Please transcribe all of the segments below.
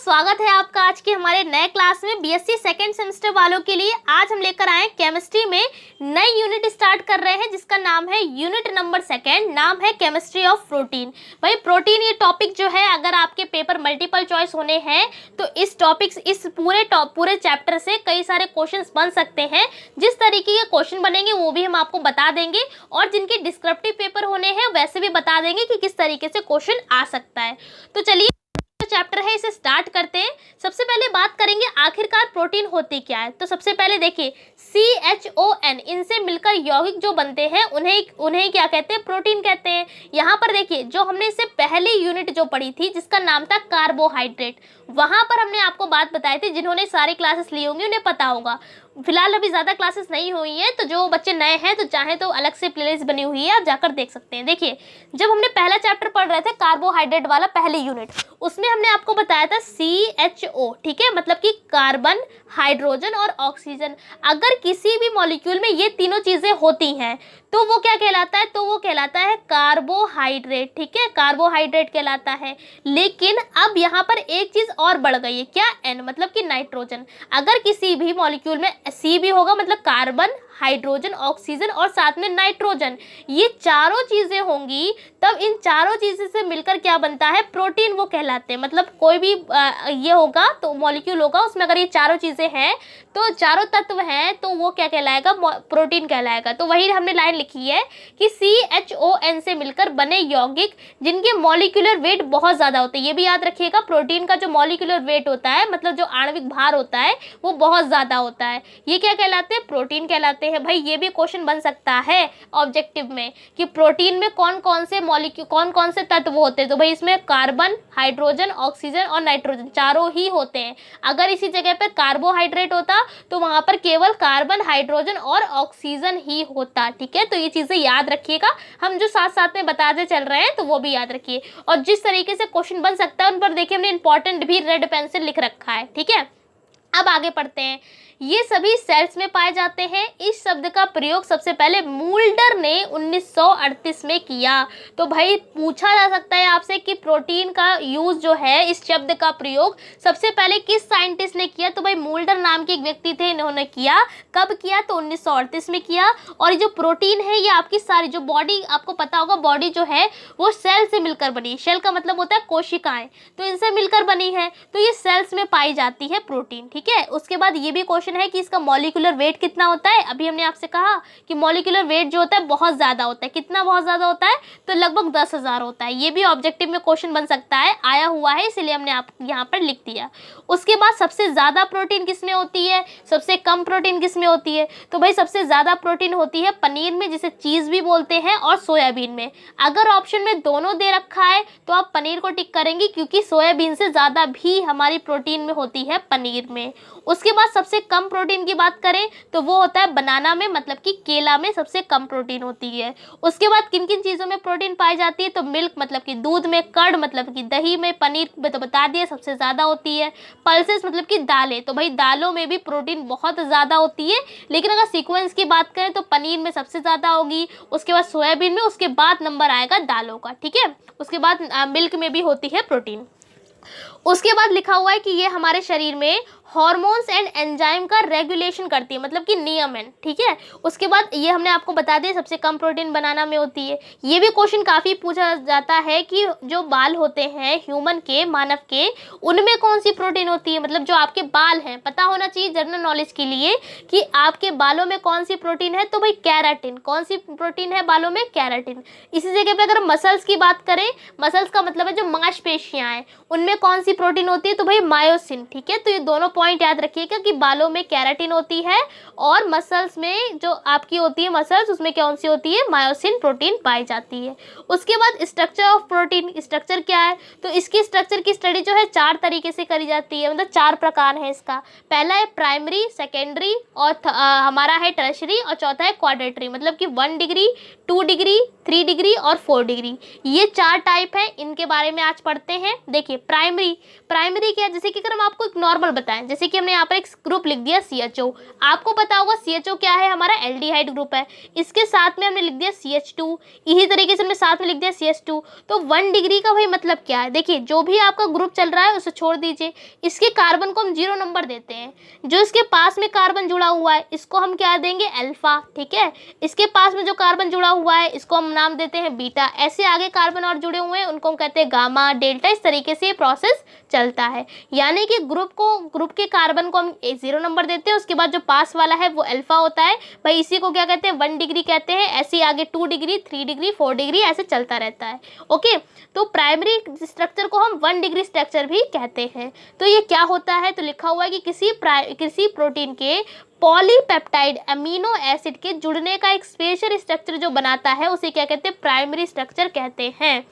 स्वागत है आपका आज के हमारे नए क्लास में बीएससी सेकेंड सेमेस्टर वालों के लिए। आज हम लेकर आए केमिस्ट्री में नई यूनिट स्टार्ट कर रहे हैं जिसका नाम है यूनिट नंबर सेकेंड, नाम है केमिस्ट्री ऑफ प्रोटीन। भाई प्रोटीन ये टॉपिक जो है अगर आपके पेपर मल्टीपल चॉइस होने हैं तो इस टॉपिक इस पूरे चैप्टर से कई सारे क्वेश्चन बन सकते हैं। जिस तरीके के क्वेश्चन बनेंगे वो भी हम आपको बता देंगे और जिनके डिस्क्रिप्टिव पेपर होने हैं वैसे भी बता देंगे कि किस तरीके से क्वेश्चन आ सकता है। तो चलिए चैप्टर है इसे स्टार्ट करते हैं। सबसे पहले बात करेंगे आखिरकार प्रोटीन होती क्या है। तो सबसे पहले देखिए CHON इनसे मिलकर यौगिक जो बनते हैं उन्हें क्या कहते हैं, प्रोटीन कहते हैं। यहाँ पर देखिए जो हमने इससे पहली यूनिट जो पढ़ी थी जिसका नाम था कार्बोहाइड्रेट, वहां पर हमने आपको बात बताई थी। जिन्होंने सारी क्लासेस ली होंगी उन्हें पता होगा। फिलहाल अभी ज़्यादा क्लासेस नहीं हुई हैं तो जो बच्चे नए हैं तो चाहे तो अलग से प्लेलिस्ट बनी हुई है, आप जाकर देख सकते हैं। देखिए जब हमने पहला चैप्टर पढ़ रहे थे कार्बोहाइड्रेट वाला पहली यूनिट, उसमें हमने आपको बताया था CHO, ठीक है, मतलब कि कार्बन, हाइड्रोजन और ऑक्सीजन। अगर किसी भी मॉलिक्यूल में ये तीनों चीज़ें होती हैं तो वो क्या कहलाता है, तो वो कहलाता है कार्बोहाइड्रेट, ठीक है, कार्बोहाइड्रेट कहलाता है। लेकिन अब यहाँ पर एक चीज़ और बढ़ गई है, क्या, N मतलब कि नाइट्रोजन। अगर किसी भी मॉलिक्यूल में C भी होगा मतलब कार्बन, हाइड्रोजन, ऑक्सीजन और साथ में नाइट्रोजन, ये चारों चीज़ें होंगी तब इन चारों चीज़ों से मिलकर क्या बनता है, प्रोटीन वो कहलाते हैं। मतलब कोई भी ये होगा तो मॉलिक्यूल होगा उसमें अगर ये चारों चीज़ें हैं तो चारों तत्व हैं तो वो क्या कहलाएगा, प्रोटीन कहलाएगा। तो वही हमने लाइन लिखी है कि CHON से मिलकर बने यौगिक जिनके मॉलिक्यूलर वेट बहुत ज़्यादा होते हैं। ये भी याद रखिएगा, प्रोटीन का जो मॉलिक्यूलर वेट होता है मतलब जो आणविक भार होता है वो बहुत ज़्यादा होता है, ये क्या कहलाते हैं, प्रोटीन कहलाते हैं। भाई ये भी क्वेश्चन बन सकता है ऑब्जेक्टिव में कि प्रोटीन में कौन कौन से तत्व होते हैं। तो भाई इसमें कार्बन, हाइड्रोजन, ऑक्सीजन और नाइट्रोजन चारों ही होते हैं। अगर इसी जगह पर कार्बोहाइड्रेट होता तो वहां पर केवल कार्बन, हाइड्रोजन और ऑक्सीजन ही होता, ठीक है। तो ये चीजें याद रखिएगा, हम जो साथ साथ में बताते चल रहे हैं तो वो भी याद रखिए। और जिस तरीके से क्वेश्चन बन सकता है उन पर देखिए हमने इंपॉर्टेंट भी रेड पेंसिल लिख रखा है, ठीक है। अब आगे पढ़ते हैं। ये सभी सेल्स में पाए जाते हैं। इस शब्द का प्रयोग सबसे पहले मूल्डर ने 1938 में किया। तो भाई पूछा जा सकता है आपसे कि प्रोटीन का यूज जो है, इस शब्द का प्रयोग सबसे पहले किस साइंटिस्ट ने किया। तो भाई मूल्डर नाम के एक व्यक्ति थे, इन्होंने किया। कब किया, तो 1938 में किया। और ये जो प्रोटीन है ये आपकी सारी जो बॉडी, आपको पता होगा बॉडी जो है वो सेल से मिलकर बनी। सेल का मतलब होता है कोशिकाएं, तो इनसे मिलकर बनी है। तो ये सेल्स में पाई जाती है प्रोटीन, ठीक है। उसके बाद ये भी क्वेश्चन है कि इसका मॉलिक्यूलर वेट कितना होता है। अभी हमने आपसे कहा कि मॉलिक्यूलर वेट जो होता है बहुत ज्यादा होता है। कितना बहुत ज्यादा होता है, तो लगभग 10,000 होता है। ये भी ऑब्जेक्टिव में क्वेश्चन बन सकता है, आया हुआ है इसलिए हमने आप यहाँ पर लिख दिया। उसके बाद सबसे ज्यादा प्रोटीन किसमें होती है, सबसे कम प्रोटीन किसमें होती है। तो भाई सबसे ज्यादा प्रोटीन होती है पनीर में, जिसे चीज भी बोलते हैं, और सोयाबीन में। अगर ऑप्शन में दोनों दे रखा है तो आप पनीर को टिक करेंगे क्योंकि सोयाबीन से ज्यादा भी हमारी प्रोटीन में होती है पनीर में। उसके बाद सबसे कम प्रोटीन की बात करें तो वो होता है बनाना में, मतलब कि केला में सबसे कम प्रोटीन होती है। उसके बाद किन किन चीज़ों में प्रोटीन पाई जाती है, तो मिल्क मतलब कि दूध में, कर्ड मतलब कि दही में, पनीर में तो बता दिया सबसे ज़्यादा होती है, पल्सेस मतलब कि दालें। तो भाई दालों में भी प्रोटीन बहुत ज़्यादा होती है, लेकिन अगर सीक्वेंस की बात करें तो पनीर में सबसे ज़्यादा होगी, उसके बाद सोयाबीन में, उसके बाद नंबर आएगा दालों का, ठीक है। उसके बाद मिल्क में भी होती है प्रोटीन। उसके बाद लिखा हुआ है कि ये हमारे शरीर में हॉर्मोन्स एंड एंजाइम का रेगुलेशन करती है, मतलब कि नियमन, ठीक है। उसके बाद ये हमने आपको बता दिया सबसे कम प्रोटीन बनाना में होती है। ये भी क्वेश्चन काफ़ी पूछा जाता है कि जो बाल होते हैं ह्यूमन के, मानव के, उनमें कौन सी प्रोटीन होती है। मतलब जो आपके बाल हैं, पता होना चाहिए जनरल नॉलेज के लिए कि आपके बालों में कौन सी प्रोटीन है। तो भाई कैराटिन, कौन सी प्रोटीन है बालों में, कैराटिन। इसी जगह पे अगर मसल्स की बात करें, मसल्स का मतलब है जो मांसपेशियां हैं, उनमें कौन सी प्रोटीन होती है, तो भाई मायोसिन, ठीक है। तो ये दोनों पॉइंट याद रखिएगा कि बालों में कैराटिन होती है और मसल्स में जो आपकी होती है मसल्स, उसमें कौन सी होती है, मायोसिन प्रोटीन पाई जाती है। उसके बाद स्ट्रक्चर ऑफ प्रोटीन, स्ट्रक्चर क्या है, तो इसकी स्ट्रक्चर की स्टडी जो है 4 तरीके से करी जाती है, मतलब 4 प्रकार है इसका। पहला है प्राइमरी, सेकेंडरी और हमारा है टर्शरी, और चौथा है क्वाड्रेटरी, मतलब कि 1 डिग्री, 2 डिग्री, 3 डिग्री और 4 डिग्री। ये 4 टाइप है, इनके बारे में आज पढ़ते हैं। देखिए प्राइमरी क्या है, जैसे कि अगर हम आपको एक नॉर्मल बताएं, जैसे कि हमने यहाँ पर एक ग्रुप लिख दिया CHO, आपको पता होगा CHO क्या है, हमारा एल्डिहाइड ग्रुप है। इसके साथ में हमने लिख दिया CH2, इसी तरीके से हमने साथ में लिख दिया CH2। तो 1 डिग्री का भाई मतलब क्या है, देखिए जो भी आपका ग्रुप चल रहा है उसे छोड़ दीजिए, इसके कार्बन को हम 0 नंबर देते हैं, जो इसके पास में कार्बन जुड़ा हुआ है इसको हम क्या देंगे, अल्फा, ठीक है। इसके पास में जो कार्बन जुड़ा हुआ है इसको हम नाम देते हैं बीटा, ऐसे आगे कार्बन और जुड़े हुए हैं उनको हम कहते हैं गामा, डेल्टा। इस तरीके से ये प्रोसेस चलता है, यानी कि ग्रुप के कार्बन को हम 0 नंबर देते हैं, उसके बाद जो पास वाला है वो अल्फा होता है भाई, इसी को क्या कहते हैं, 1 डिग्री कहते हैं। ऐसे आगे 2 डिग्री, 3 डिग्री, 4 डिग्री ऐसे चलता रहता है। ओके, तो प्राइमरी स्ट्रक्चर को हम 1 डिग्री स्ट्रक्चर भी कहते हैं। तो ये क्या होता है, तो लिखा हुआ है कि किसी प्रोटीन के पॉलीपेप्टाइड अमीनो एसिड के जुड़ने का एक स्पेशल स्ट्रक्चर जो बनाता है उसे क्या कहते हैं, प्राइमरी स्ट्रक्चर कहते हैं।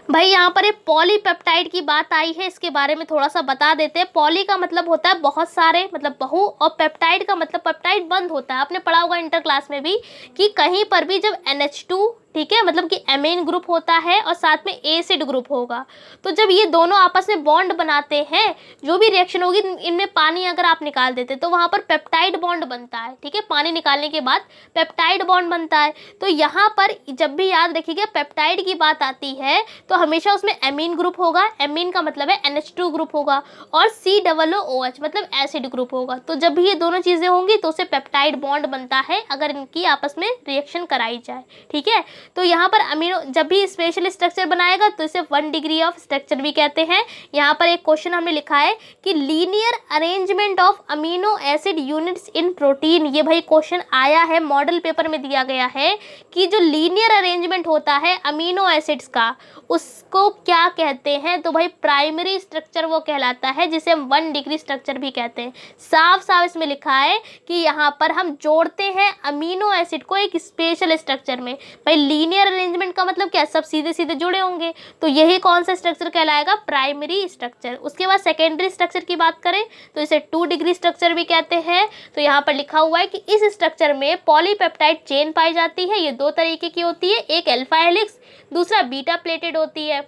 भाई यहाँ पर एक पॉलीपेप्टाइड की बात आई है, इसके बारे में थोड़ा सा बता देते हैं। पॉली का मतलब होता है बहुत सारे, मतलब बहु, और पेप्टाइड का मतलब पेप्टाइड बंद होता है। आपने पढ़ा होगा इंटर क्लास में भी कि कहीं पर भी जब NH2, ठीक है, मतलब कि एमीन ग्रुप होता है और साथ में एसिड ग्रुप होगा, तो जब ये दोनों आपस में बॉन्ड बनाते हैं, जो भी रिएक्शन होगी इनमें पानी अगर आप निकाल देते तो वहाँ पर पेप्टाइड बॉन्ड बनता है, ठीक है। पानी निकालने के बाद पेप्टाइड बॉन्ड बनता है। तो यहाँ पर जब भी याद रखिएगा पेप्टाइड की बात आती है तो हमेशा उसमें एमीन ग्रुप होगा, एमीन का मतलब है NH2 ग्रुप होगा, और COOH मतलब एसिड ग्रुप होगा। तो जब भी ये दोनों चीज़ें होंगी तो उसे पेप्टाइड बॉन्ड बनता है अगर इनकी आपस में रिएक्शन कराई जाए, ठीक है। तो यहाँ पर अमीनो जब भी स्पेशल स्ट्रक्चर बनाएगा तो इसे 1 डिग्री ऑफ स्ट्रक्चर भी कहते हैं। यहाँ पर एक क्वेश्चन हमने लिखा है कि linear arrangement of amino acid units in protein, ये भाई क्वेश्चन आया है, मॉडल पेपर में दिया गया है कि जो लीनियर अरेंजमेंट होता है अमीनो एसिड्स का उसको क्या कहते हैं, तो भाई प्राइमरी स्ट्रक्चर वो कहलाता है, जिसे हम 1 डिग्री स्ट्रक्चर भी कहते हैं। साफ साफ इसमें लिखा है कि यहाँ पर हम जोड़ते हैं अमीनो एसिड को एक स्पेशल स्ट्रक्चर में। भाई लीनियर अरेंजमेंट का मतलब क्या, सब सीधे सीधे जुड़े होंगे, तो यही कौन सा स्ट्रक्चर कहलाएगा, प्राइमरी स्ट्रक्चर। उसके बाद सेकेंडरी स्ट्रक्चर की बात करें तो इसे 2 डिग्री स्ट्रक्चर भी कहते हैं। तो यहाँ पर लिखा हुआ है कि इस स्ट्रक्चर में पॉलीपेप्टाइड चेन पाई जाती है। ये 2 तरीके की होती है, एक अल्फा हेलिक्स, दूसरा बीटा प्लेटेड होती है,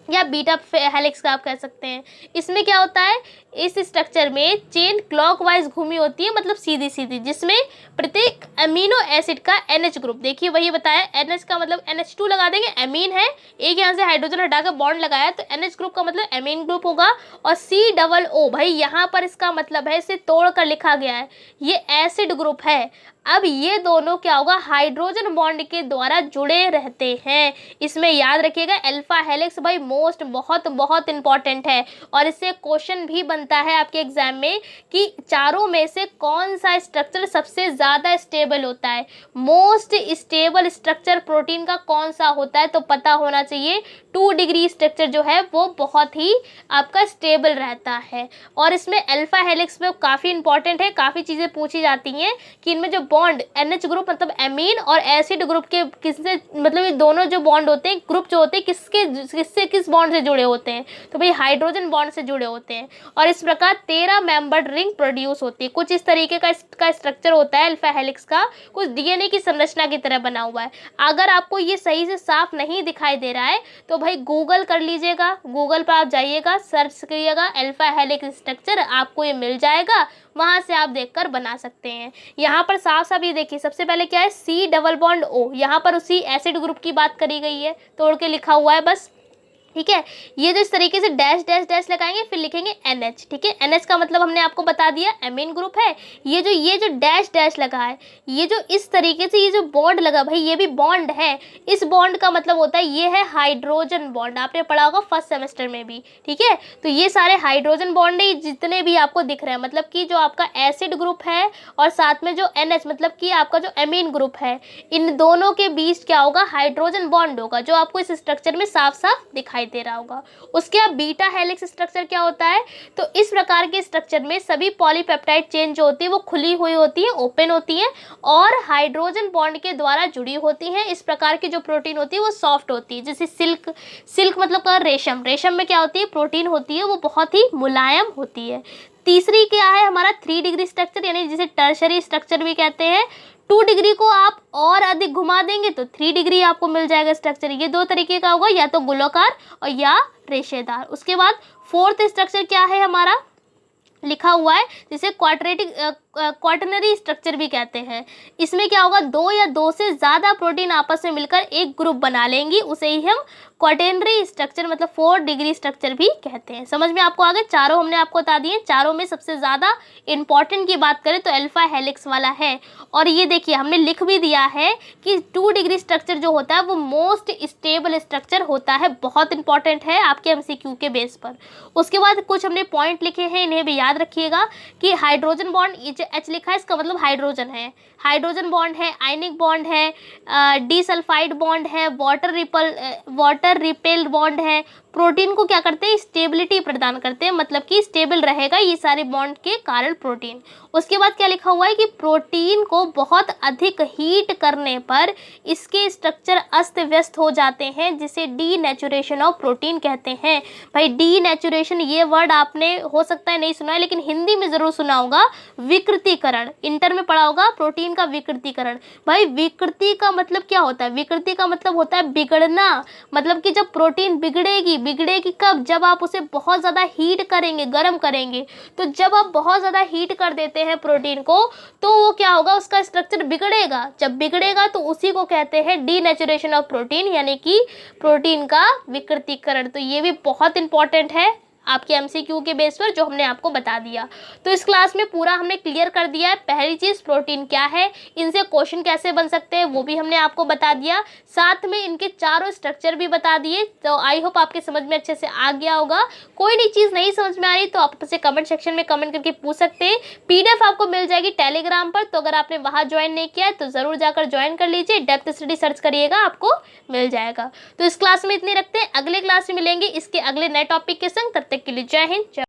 या बीटा हेलिक्स का आप कह सकते हैं। इसमें क्या होता है, इस स्ट्रक्चर में चेन क्लॉकवाइज घूमी होती है, मतलब सीधी सीधी, जिसमें प्रत्येक अमीनो एसिड का NH ग्रुप, देखिए वही बताया, NH का मतलब NH2 लगा देंगे, अमीन है, एक यहाँ से हाइड्रोजन हटाकर बॉन्ड लगाया तो NH ग्रुप का मतलब अमीन ग्रुप होगा, और COO भाई यहाँ पर इसका मतलब है, इसे तोड़ कर लिखा गया है, ये एसिड ग्रुप है। अब ये दोनों क्या होगा, हाइड्रोजन बॉन्ड के द्वारा जुड़े रहते हैं। इसमें याद रखिएगा अल्फा हेलिक्स भाई मोस्ट बहुत बहुत इंपॉर्टेंट है, और इससे क्वेश्चन भी बनता है आपके एग्जाम में कि चारों में से कौन सा स्ट्रक्चर सबसे ज़्यादा स्टेबल होता है, मोस्ट स्टेबल स्ट्रक्चर प्रोटीन का कौन सा होता है, तो पता होना चाहिए 2 डिग्री स्ट्रक्चर जो है वो बहुत ही आपका स्टेबल रहता है। और इसमें अल्फा हेलिक्स में काफ़ी इंपॉर्टेंट है, काफ़ी चीज़ें पूछी जाती हैं कि इनमें जो बॉन्ड NH ग्रुप मतलब एमीन और एसिड ग्रुप के किससे, मतलब ये दोनों जो बॉन्ड होते हैं, ग्रुप जो होते हैं, किस बॉन्ड से जुड़े होते हैं, तो भाई हाइड्रोजन बॉन्ड से जुड़े होते हैं। और इस प्रकार 13 मेंबर्ड रिंग प्रोड्यूस होती है। कुछ इस तरीके का इसका स्ट्रक्चर होता है अल्फा हेलिक्स का, कुछ DNA की संरचना की तरह बना हुआ है। अगर आपको ये सही से साफ नहीं दिखाई दे रहा है तो भाई गूगल कर लीजिएगा, गूगल पर आप जाइएगा, सर्च करिएगा अल्फा हेलिक्स स्ट्रक्चर, आपको ये मिल जाएगा, वहाँ से आप देखकर बना सकते हैं। यहाँ पर साफ साफ ये देखिए, सबसे पहले क्या है, C+O, यहाँ पर उसी एसिड ग्रुप की बात करी गई है, तोड़ के लिखा हुआ है बस, ठीक है। ये जो इस तरीके से डैश डैश डैश लगाएंगे फिर लिखेंगे NH, ठीक है। NH का मतलब हमने आपको बता दिया एमीन ग्रुप है। ये जो डैश डैश लगा है, ये जो इस तरीके से ये जो बॉन्ड लगा भाई, ये भी बॉन्ड है। इस बॉन्ड का मतलब होता है ये है हाइड्रोजन बॉन्ड, आपने पढ़ा होगा फर्स्ट सेमेस्टर में भी, ठीक है। तो ये सारे हाइड्रोजन बॉन्ड है, जितने भी आपको दिख रहे हैं, मतलब कि जो आपका एसिड ग्रुप है और साथ में जो NH मतलब कि आपका जो एमीन ग्रुप है, इन दोनों के बीच क्या होगा, हाइड्रोजन बॉन्ड होगा, जो आपको इस स्ट्रक्चर में साफ साफ दिखाई दे रहा होगा। उसके बाद बीटा हेलिक्स स्ट्रक्चर क्या होता है, तो इस प्रकार के स्ट्रक्चर में सभी पॉलीपेप्टाइड चेन जो होती है वो खुली हुई होती है, ओपन होती है, और हाइड्रोजन बॉन्ड के द्वारा जुड़ी होती है। इस प्रकार की जो प्रोटीन होती है वो सॉफ्ट होती है, जैसे सिल्क मतलब रेशम में क्या होती है, प्रोटीन होती है, वो बहुत ही मुलायम होती है। तीसरी क्या है हमारा 3 डिग्री स्ट्रक्चर, यानी जिसे टर्शरी स्ट्रक्चर भी कहते हैं। 2 डिग्री को आप और अधिक घुमा देंगे तो 3 डिग्री आपको मिल जाएगा स्ट्रक्चर। ये 2 तरीके का होगा, या तो गोलाकार और या रेशेदार। उसके बाद 4th स्ट्रक्चर क्या है हमारा, लिखा हुआ है, जिसे क्वाटरनरी स्ट्रक्चर भी कहते हैं। इसमें क्या होगा, दो या दो से ज़्यादा प्रोटीन आपस में मिलकर एक ग्रुप बना लेंगी, उसे ही हम क्वाटरनरी स्ट्रक्चर मतलब 4 डिग्री स्ट्रक्चर भी कहते हैं। समझ में आपको आ गए? चारों हमने आपको बता दिए। चारों में सबसे ज़्यादा इंपॉर्टेंट की बात करें तो अल्फा हेलिक्स वाला है। और ये देखिए हमने लिख भी दिया है कि 2 डिग्री स्ट्रक्चर जो होता है वो मोस्ट स्टेबल स्ट्रक्चर होता है, बहुत इंपॉर्टेंट है आपके एमसीक्यू के बेस पर। उसके बाद कुछ हमने पॉइंट लिखे हैं, इन्हें भी याद रखिएगा कि हाइड्रोजन बॉन्ड एच लिखा है, इसका मतलब हाइड्रोजन है, हाइड्रोजन बॉन्ड है, आयनिक बॉन्ड है, डिसल्फाइड बॉन्ड है, वाटर रिपेल बॉन्ड है। प्रोटीन को क्या करते हैं, स्टेबिलिटी प्रदान करते हैं, मतलब कि स्टेबल रहेगा ये सारे बॉन्ड के कारण प्रोटीन। उसके बाद क्या लिखा हुआ है कि प्रोटीन को बहुत अधिक हीट करने पर इसके स्ट्रक्चर अस्त व्यस्त हो जाते हैं, जिसे डीनेचुरेशन ऑफ प्रोटीन कहते हैं। भाई डीनेचुरेशन ये वर्ड आपने हो सकता है नहीं सुना है, लेकिन हिंदी में ज़रूर सुना होगा, विकृतीकरण, इंटर में पढ़ा होगा प्रोटीन का विकृतीकरण। भाई विकृति का मतलब क्या होता है, विकृति का मतलब होता है बिगड़ना, मतलब कि जब प्रोटीन बिगड़ेगी कब, जब आप उसे बहुत ज़्यादा हीट करेंगे, गर्म करेंगे। तो जब आप बहुत ज़्यादा हीट कर देते हैं प्रोटीन को तो वो क्या होगा, उसका स्ट्रक्चर बिगड़ेगा। जब बिगड़ेगा तो उसी को कहते हैं डीनेचुरेशन ऑफ प्रोटीन, यानी कि प्रोटीन का विकृतीकरण। तो ये भी बहुत इंपॉर्टेंट है आपके एमसीक्यू के बेस पर जो हमने आपको बता दिया। तो इस क्लास में पूरा हमने क्लियर कर दिया है। पहली चीज़ प्रोटीन क्या है, इनसे क्वेश्चन कैसे बन सकते हैं वो भी हमने आपको बता दिया, साथ में इनके चारों स्ट्रक्चर भी बता दिए। तो आई होप आपके समझ में अच्छे से आ गया होगा। कोई नई चीज़ नहीं समझ में आ रही तो आप उसे कमेंट सेक्शन में कमेंट करके पूछ सकते हैं। PDF आपको मिल जाएगी टेलीग्राम पर, तो अगर आपने वहाँ ज्वाइन नहीं किया है तो ज़रूर जाकर ज्वाइन कर लीजिए। डेप्थ स्टडी सर्च करिएगा, आपको मिल जाएगा। तो इस क्लास में इतनी रखते हैं, अगले क्लास में मिलेंगे इसके अगले नए टॉपिक के संग। तब तक के लिए जय हिंद।